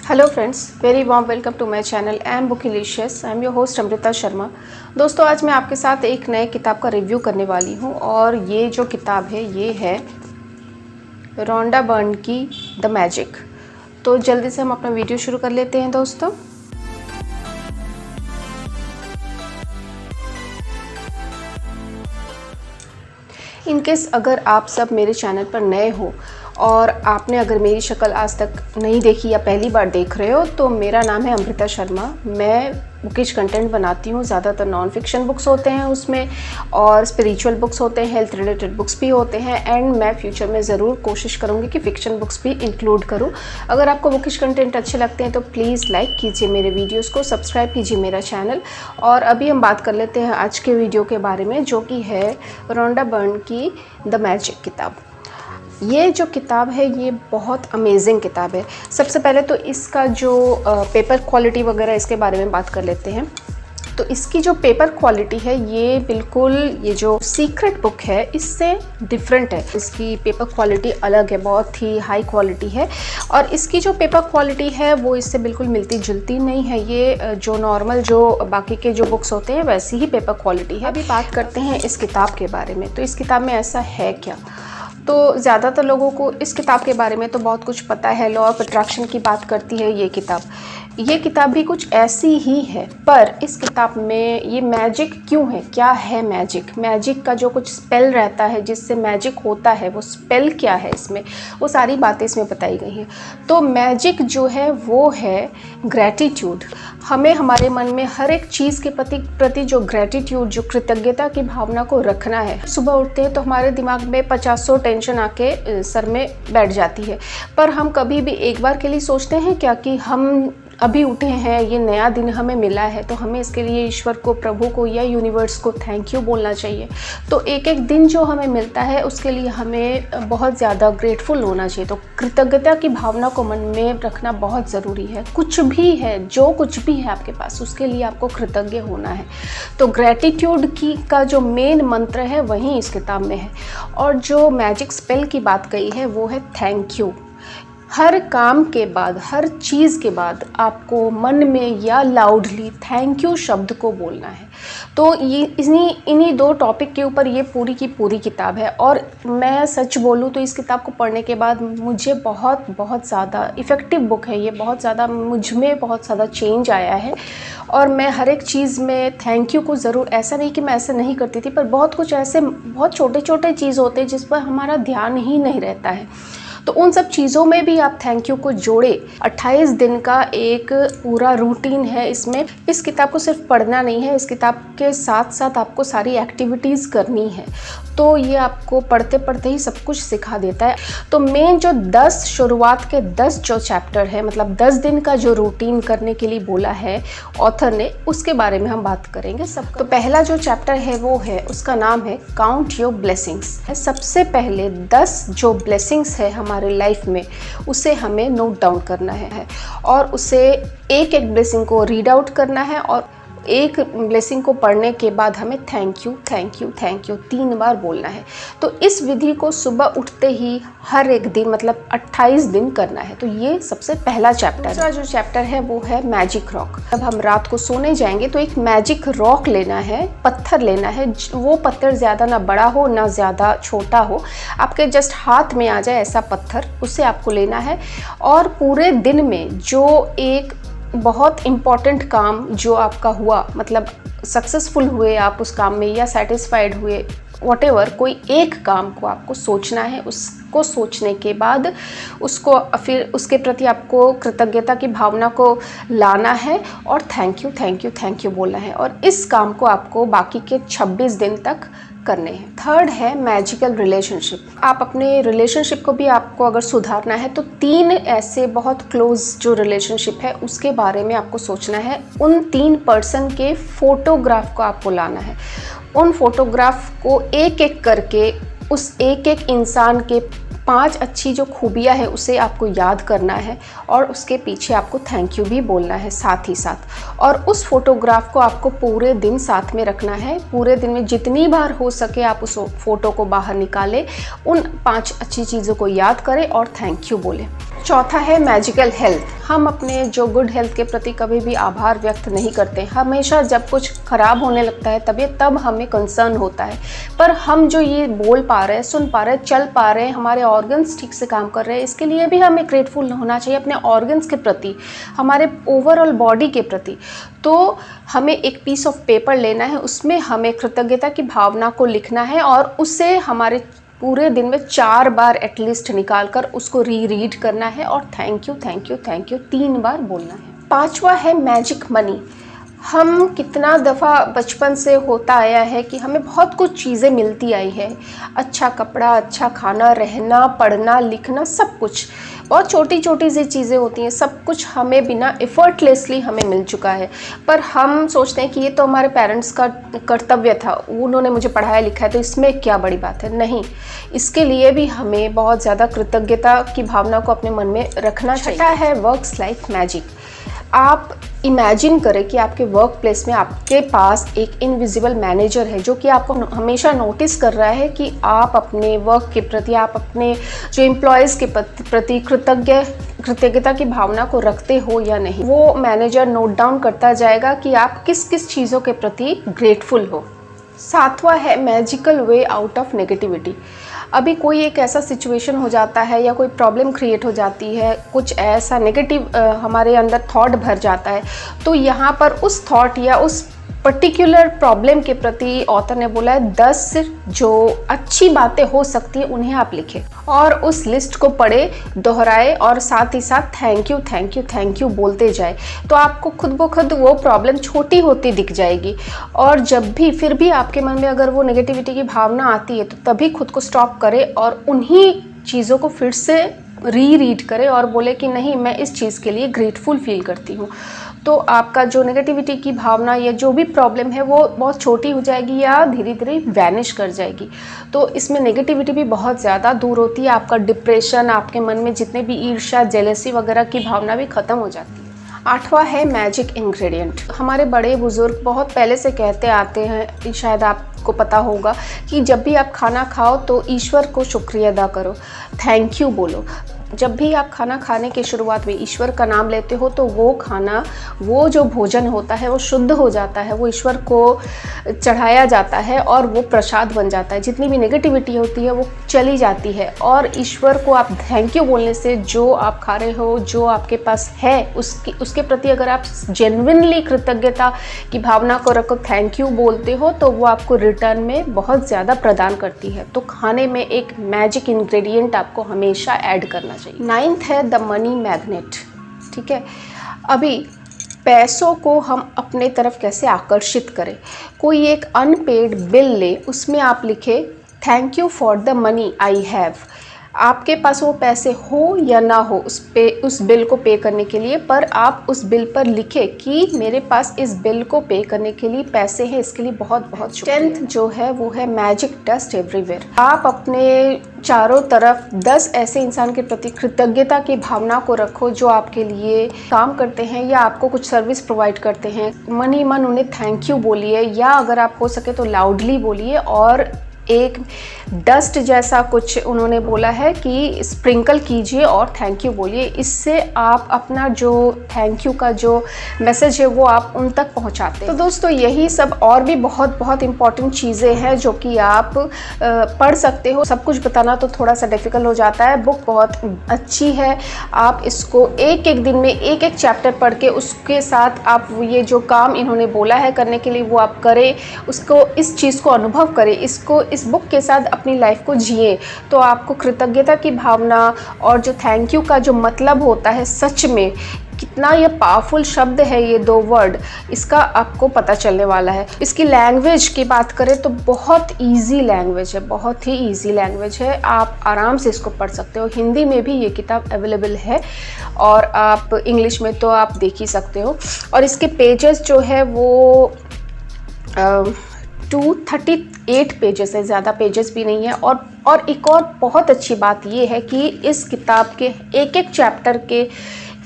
Hello friends, very warm welcome to my channel M bookilicious. I am your host Amrita Sharma. दोस्तों, आज मैं आपके साथ एक नए किताब का रिव्यू करने वाली हूँ और ये जो किताब है ये है रोंडा बर्न की द मैजिक। तो जल्दी से हम अपना वीडियो शुरू कर लेते हैं दोस्तों। इनकेस अगर आप सब मेरे चैनल पर नए हो और आपने अगर मेरी शक्ल आज तक नहीं देखी या पहली बार देख रहे हो, तो मेरा नाम है अमृता शर्मा। मैं बुकिश कंटेंट बनाती हूँ। ज़्यादातर नॉन फिक्शन बुक्स होते हैं उसमें, और स्पिरिचुअल बुक्स होते हैं, हेल्थ रिलेटेड बुक्स भी होते हैं। एंड मैं फ्यूचर में ज़रूर कोशिश करूँगी कि फ़िक्शन बुक्स भी इंक्लूड करूँ। अगर आपको बुकिश कंटेंट अच्छे लगते हैं तो प्लीज़ लाइक कीजिए मेरे वीडियोज़ को, सब्सक्राइब कीजिए मेरा चैनल। और अभी हम बात कर लेते हैं आज के वीडियो के बारे में, जो कि है रोंडा बर्न की द मैजिक किताब। ये जो किताब है ये बहुत अमेजिंग किताब है। सबसे पहले तो इसका जो पेपर क्वालिटी वगैरह इसके बारे में बात कर लेते हैं। तो इसकी जो पेपर क्वालिटी है ये बिल्कुल, ये जो सीक्रेट बुक है इससे डिफरेंट है। इसकी पेपर क्वालिटी अलग है, बहुत ही हाई क्वालिटी है। और इसकी जो पेपर क्वालिटी है वो इससे बिल्कुल मिलती जुलती नहीं है। ये जो नॉर्मल जो बाकी के जो बुक्स होते हैं वैसी ही पेपर क्वालिटी है। अभी बात करते हैं इस किताब के बारे में। तो इस किताब में ऐसा है क्या? तो ज़्यादातर लोगों को इस किताब के बारे में तो बहुत कुछ पता है। लॉ ऑफ अट्रैक्शन की बात करती है ये किताब। ये किताब भी कुछ ऐसी ही है, पर इस किताब में ये मैजिक क्यों है? क्या है मैजिक? मैजिक का जो कुछ स्पेल रहता है जिससे मैजिक होता है, वो स्पेल क्या है इसमें, वो सारी बातें इसमें बताई गई हैं। तो मैजिक जो है वो है ग्रैटिट्यूड। हमें हमारे मन में हर एक चीज़ के प्रति जो ग्रैटिट्यूड, जो कृतज्ञता की भावना को रखना है। सुबह उठते हैं तो हमारे दिमाग में 50 टेंशन आके सर में बैठ जाती है, पर हम कभी भी एक बार के लिए सोचते हैं क्या कि हम अभी उठे हैं, ये नया दिन हमें मिला है, तो हमें इसके लिए ईश्वर को, प्रभु को या यूनिवर्स को थैंक यू बोलना चाहिए। तो एक एक दिन जो हमें मिलता है उसके लिए हमें बहुत ज़्यादा ग्रेटफुल होना चाहिए। तो कृतज्ञता की भावना को मन में रखना बहुत ज़रूरी है। कुछ भी है, जो कुछ भी है आपके पास, उसके लिए आपको कृतज्ञ होना है। तो ग्रैटिट्यूड का जो मेन मंत्र है वही इस किताब में है। और जो मैजिक स्पेल की बात कही है वो है थैंक यू। हर काम के बाद, हर चीज़ के बाद आपको मन में या लाउडली थैंक यू शब्द को बोलना है। तो ये इन्हीं दो टॉपिक के ऊपर ये पूरी की पूरी किताब है। और मैं सच बोलूँ तो इस किताब को पढ़ने के बाद मुझे बहुत ज़्यादा इफ़ेक्टिव बुक है ये। बहुत ज़्यादा मुझ में बहुत ज़्यादा चेंज आया है। और मैं हर एक चीज़ में थैंक यू को ज़रूर, ऐसा नहीं कि मैं ऐसा नहीं करती थी, पर बहुत कुछ ऐसे बहुत छोटे छोटे चीज़ होते हैं जिस पर हमारा ध्यान ही नहीं रहता है। तो उन सब चीज़ों में भी आप थैंक यू को जोड़े। 28 दिन का एक पूरा रूटीन है इसमें। इस किताब को सिर्फ पढ़ना नहीं है, इस किताब के साथ साथ आपको सारी एक्टिविटीज़ करनी है। तो ये आपको पढ़ते पढ़ते ही सब कुछ सिखा देता है। तो मेन जो 10 शुरुआत के 10 जो चैप्टर है, मतलब 10 दिन का जो रूटीन करने के लिए बोला है ऑथर ने, उसके बारे में हम बात करेंगे सब। तो पहला जो चैप्टर है वो है, उसका नाम है काउंट योर ब्लेसिंग्स। सबसे पहले 10 जो ब्लेसिंग्स है हमारे लाइफ में, उसे हमें नोट डाउन करना है और उसे एक एक ब्लेसिंग को रीड आउट करना है। और एक ब्लेसिंग को पढ़ने के बाद हमें thank you thank you thank you 3 बार बोलना है। तो इस विधि को सुबह उठते ही हर एक दिन, मतलब 28 दिन करना है। तो ये सबसे पहला चैप्टर है। दूसरा जो चैप्टर है वो है मैजिक रॉक। जब हम रात को सोने जाएंगे तो एक मैजिक रॉक लेना है, पत्थर लेना है। वो पत्थर ज़्यादा ना बड़ा हो ना ज़्यादा छोटा हो, आपके जस्ट हाथ में आ जाए ऐसा पत्थर, उसे आपको लेना है। और पूरे दिन में जो एक बहुत इम्पॉर्टेंट काम जो आपका हुआ, मतलब सक्सेसफुल हुए आप उस काम में या सेटिस्फाइड हुए, व्हाटएवर, कोई एक काम को आपको सोचना है। उसको सोचने के बाद उसको फिर उसके प्रति आपको कृतज्ञता की भावना को लाना है और थैंक यू बोलना है। और इस काम को आपको बाकी के 26 दिन तक करने हैं। थर्ड है मैजिकल रिलेशनशिप। आप अपने रिलेशनशिप को भी आपको अगर सुधारना है तो 3 ऐसे बहुत क्लोज जो रिलेशनशिप है उसके बारे में आपको सोचना है। उन 3 पर्सन के फोटोग्राफ को आपको लाना है। उन फोटोग्राफ को एक एक करके उस एक एक इंसान के 5 अच्छी जो खूबियाँ है उसे आपको याद करना है और उसके पीछे आपको थैंक यू भी बोलना है साथ ही साथ। और उस फोटोग्राफ को आपको पूरे दिन साथ में रखना है। पूरे दिन में जितनी बार हो सके आप उस फोटो को बाहर निकालें, उन 5 अच्छी चीज़ों को याद करें और थैंक यू बोलें। चौथा है मैजिकल हेल्थ। हम अपने जो गुड हेल्थ के प्रति कभी भी आभार व्यक्त नहीं करते। हमेशा जब कुछ ख़राब होने लगता है तभी तब हमें कंसर्न होता है, पर हम जो ये बोल पा रहे हैं, सुन पा रहे हैं, चल पा रहे हैं, हमारे ऑर्गन्स ठीक से काम कर रहे हैं, इसके लिए भी हमें ग्रेटफुल होना चाहिए अपने ऑर्गन्स के प्रति, हमारे ओवरऑल बॉडी के प्रति। तो हमें एक पीस ऑफ पेपर लेना है, उसमें हमें कृतज्ञता की भावना को लिखना है और उसे हमारे पूरे दिन में 4 बार एटलीस्ट निकाल कर उसको रीड करना है और thank you thank you thank you 3 बार बोलना है। पांचवा है मैजिक मनी। हम कितना दफ़ा बचपन से होता आया है कि हमें बहुत कुछ चीज़ें मिलती आई है, अच्छा कपड़ा, अच्छा खाना, रहना, पढ़ना, लिखना, सब कुछ। बहुत छोटी छोटी सी चीज़ें होती हैं, सब कुछ हमें बिना एफर्टलेसली हमें मिल चुका है, पर हम सोचते हैं कि ये तो हमारे पेरेंट्स का कर्तव्य था, उन्होंने मुझे पढ़ाया लिखा है तो इसमें क्या बड़ी बात है। नहीं, इसके लिए भी हमें बहुत ज़्यादा कृतज्ञता की भावना को अपने मन में रखना चाहिए। छठा है वर्क्स लाइक मैजिक। आप इमेजिन करें कि आपके वर्क प्लेस में आपके पास एक इनविजिबल मैनेजर है जो कि आपको हमेशा नोटिस कर रहा है कि आप अपने वर्क के प्रति, आप अपने जो एम्प्लॉयज़ के प्रति कृतज्ञता की भावना को रखते हो या नहीं। वो मैनेजर नोट डाउन करता जाएगा कि आप किस किस चीज़ों के प्रति ग्रेटफुल हो। सातवां है magical way out of negativity. अभी कोई एक ऐसा सिचुएशन हो जाता है या कोई प्रॉब्लम क्रिएट हो जाती है, कुछ ऐसा नेगेटिव हमारे अंदर थॉट भर जाता है, तो यहाँ पर उस थॉट या उस पर्टिकुलर प्रॉब्लम के प्रति ऑथर ने बोला है 10 जो अच्छी बातें हो सकती है उन्हें आप लिखें और उस लिस्ट को पढ़े, दोहराए और साथ ही साथ thank you thank you thank you बोलते जाए। तो आपको खुद ब खुद वो प्रॉब्लम छोटी होती दिख जाएगी और जब भी फिर भी आपके मन में अगर वो नेगेटिविटी की भावना आती है तो तभी खुद को स्टॉप करें और उन्हीं चीज़ों को फिर से रीड करें और बोले कि नहीं, मैं इस चीज़ के लिए ग्रेटफुल फील करती हूँ। तो आपका जो नेगेटिविटी की भावना या जो भी प्रॉब्लम है वो बहुत छोटी हो जाएगी या धीरे धीरे वैनिश कर जाएगी। तो इसमें नेगेटिविटी भी बहुत ज़्यादा दूर होती है। आपका डिप्रेशन, आपके मन में जितने भी ईर्ष्या, जेलसी वगैरह की भावना भी ख़त्म हो जाती है। आठवां है मैजिक इंग्रेडिएंट। हमारे बड़े बुजुर्ग बहुत पहले से कहते आते हैं, शायद आपको पता होगा, कि जब भी आप खाना खाओ तो ईश्वर को शुक्रिया अदा करो, थैंक यू बोलो। जब भी आप खाना खाने की शुरुआत में ईश्वर का नाम लेते हो तो वो खाना, वो जो भोजन होता है वो शुद्ध हो जाता है, वो ईश्वर को चढ़ाया जाता है और वो प्रसाद बन जाता है। जितनी भी नेगेटिविटी होती है वो चली जाती है और ईश्वर को आप थैंक यू बोलने से जो आप खा रहे हो, जो आपके पास है, उसके प्रति अगर आप जेन्युइनली कृतज्ञता की भावना को रखो, थैंक यू बोलते हो, तो वो आपको रिटर्न में बहुत ज़्यादा प्रदान करती है। तो खाने में एक मैजिक इंग्रेडिएंट आपको हमेशा ऐड करना चाहिए। 9th है द मनी मैग्नेट। ठीक है, अभी पैसों को हम अपने तरफ कैसे आकर्षित करें। कोई एक अनपेड बिल ले, उसमें आप लिखे thank you for the money I have. आपके पास वो पैसे हो या ना हो उस बिल को पे करने के लिए, पर आप उस बिल पर लिखे कि मेरे पास इस बिल को पे करने के लिए पैसे हैं, इसके लिए बहुत बहुत शुक्रिया। 10th जो है वो है मैजिक डस्ट एवरीवेयर। आप अपने चारों तरफ 10 ऐसे इंसान के प्रति कृतज्ञता की भावना को रखो जो आपके लिए काम करते हैं या आपको कुछ सर्विस प्रोवाइड करते हैं। मन ही मन उन्हें थैंक यू बोलिए या अगर आप हो सके तो लाउडली बोलिए और एक डस्ट जैसा कुछ उन्होंने बोला है कि स्प्रिंकल कीजिए और थैंक यू बोलिए। इससे आप अपना जो थैंक यू का जो मैसेज है वो आप उन तक पहुंचाते हैं। तो दोस्तों यही सब और भी बहुत बहुत इम्पॉर्टेंट चीज़ें हैं जो कि आप पढ़ सकते हो। सब कुछ बताना तो थोड़ा सा डिफ़िकल्ट हो जाता है। बुक बहुत अच्छी है, आप इसको एक एक दिन में एक एक चैप्टर पढ़ के उसके साथ आप ये जो काम इन्होंने बोला है करने के लिए वो आप करें, उसको इस चीज़ को अनुभव करें, इसको इस बुक के साथ अपनी लाइफ को जिए, तो आपको कृतज्ञता की भावना और जो थैंक यू का जो मतलब होता है, सच में कितना ये पावरफुल शब्द है ये 2 वर्ड, इसका आपको पता चलने वाला है। इसकी लैंग्वेज की बात करें तो बहुत इजी लैंग्वेज है, बहुत ही इजी लैंग्वेज है। आप आराम से इसको पढ़ सकते हो। हिंदी में भी ये किताब अवेलेबल है और आप इंग्लिश में तो आप देख ही सकते हो। और इसके पेजेस जो है वो 238 पेजेस है, ज़्यादा पेजेस भी नहीं है। और एक और बहुत अच्छी बात ये है कि इस किताब के एक एक चैप्टर के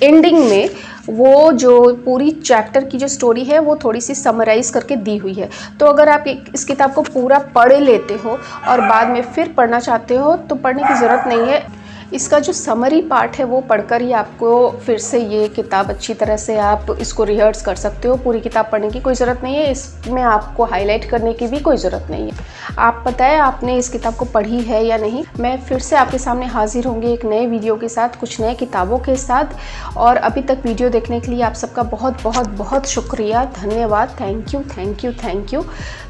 एंडिंग में वो जो पूरी चैप्टर की जो स्टोरी है वो थोड़ी सी समराइज़ करके दी हुई है। तो अगर आप इस किताब को पूरा पढ़ लेते हो और बाद में फिर पढ़ना चाहते हो तो पढ़ने की ज़रूरत नहीं है। इसका जो समरी पार्ट है वो पढ़कर ही आपको फिर से ये किताब अच्छी तरह से आप इसको रिहर्स कर सकते हो। पूरी किताब पढ़ने की कोई ज़रूरत नहीं है, इसमें आपको हाईलाइट करने की भी कोई ज़रूरत नहीं है। आप बताएं आपने इस किताब को पढ़ी है या नहीं। मैं फिर से आपके सामने हाजिर होंगी एक नए वीडियो के साथ, कुछ नए किताबों के साथ। और अभी तक वीडियो देखने के लिए आप सबका बहुत बहुत बहुत शुक्रिया, धन्यवाद, thank you thank you thank you.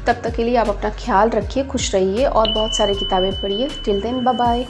तब तक के लिए आप अपना ख्याल रखिए, खुश रहिए और बहुत सारी किताबें पढ़िए। Till then bye bye.